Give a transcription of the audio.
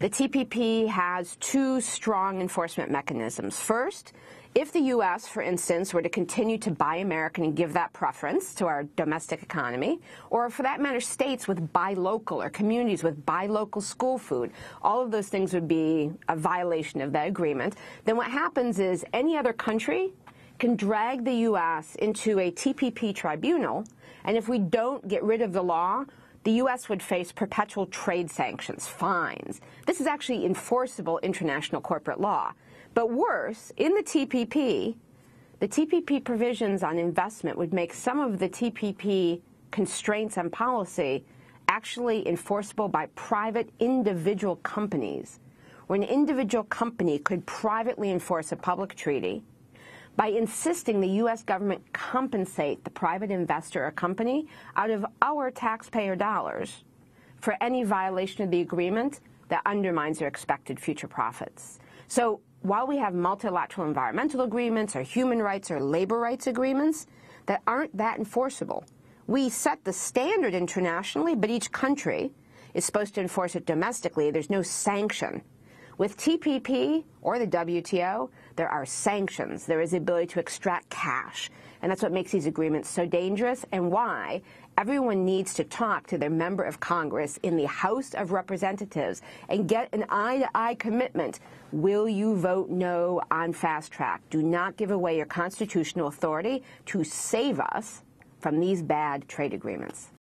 The TPP has two strong enforcement mechanisms. First, if the U.S., for instance, were to continue to buy American and give that preference to our domestic economy, or for that matter, states with buy local or communities with buy local school food, all of those things would be a violation of that agreement. Then what happens is any other country can drag the U.S. into a TPP tribunal, and if we don't get rid of the law, the U.S. would face perpetual trade sanctions, fines. This is actually enforceable international corporate law. But worse, in the TPP provisions on investment would make some of the TPP constraints on policy actually enforceable by private individual companies, where an individual company could privately enforce a public treaty by insisting the U.S. government compensate the private investor or company out of our taxpayer dollars for any violation of the agreement that undermines their expected future profits. So while we have multilateral environmental agreements or human rights or labor rights agreements that aren't that enforceable, we set the standard internationally, but each country is supposed to enforce it domestically. There's no sanction. With TPP or the WTO, there are sanctions. There is the ability to extract cash. And that's what makes these agreements so dangerous and why everyone needs to talk to their member of Congress in the House of Representatives and get an eye-to-eye commitment. Will you vote no on fast track? Do not give away your constitutional authority to save us from these bad trade agreements.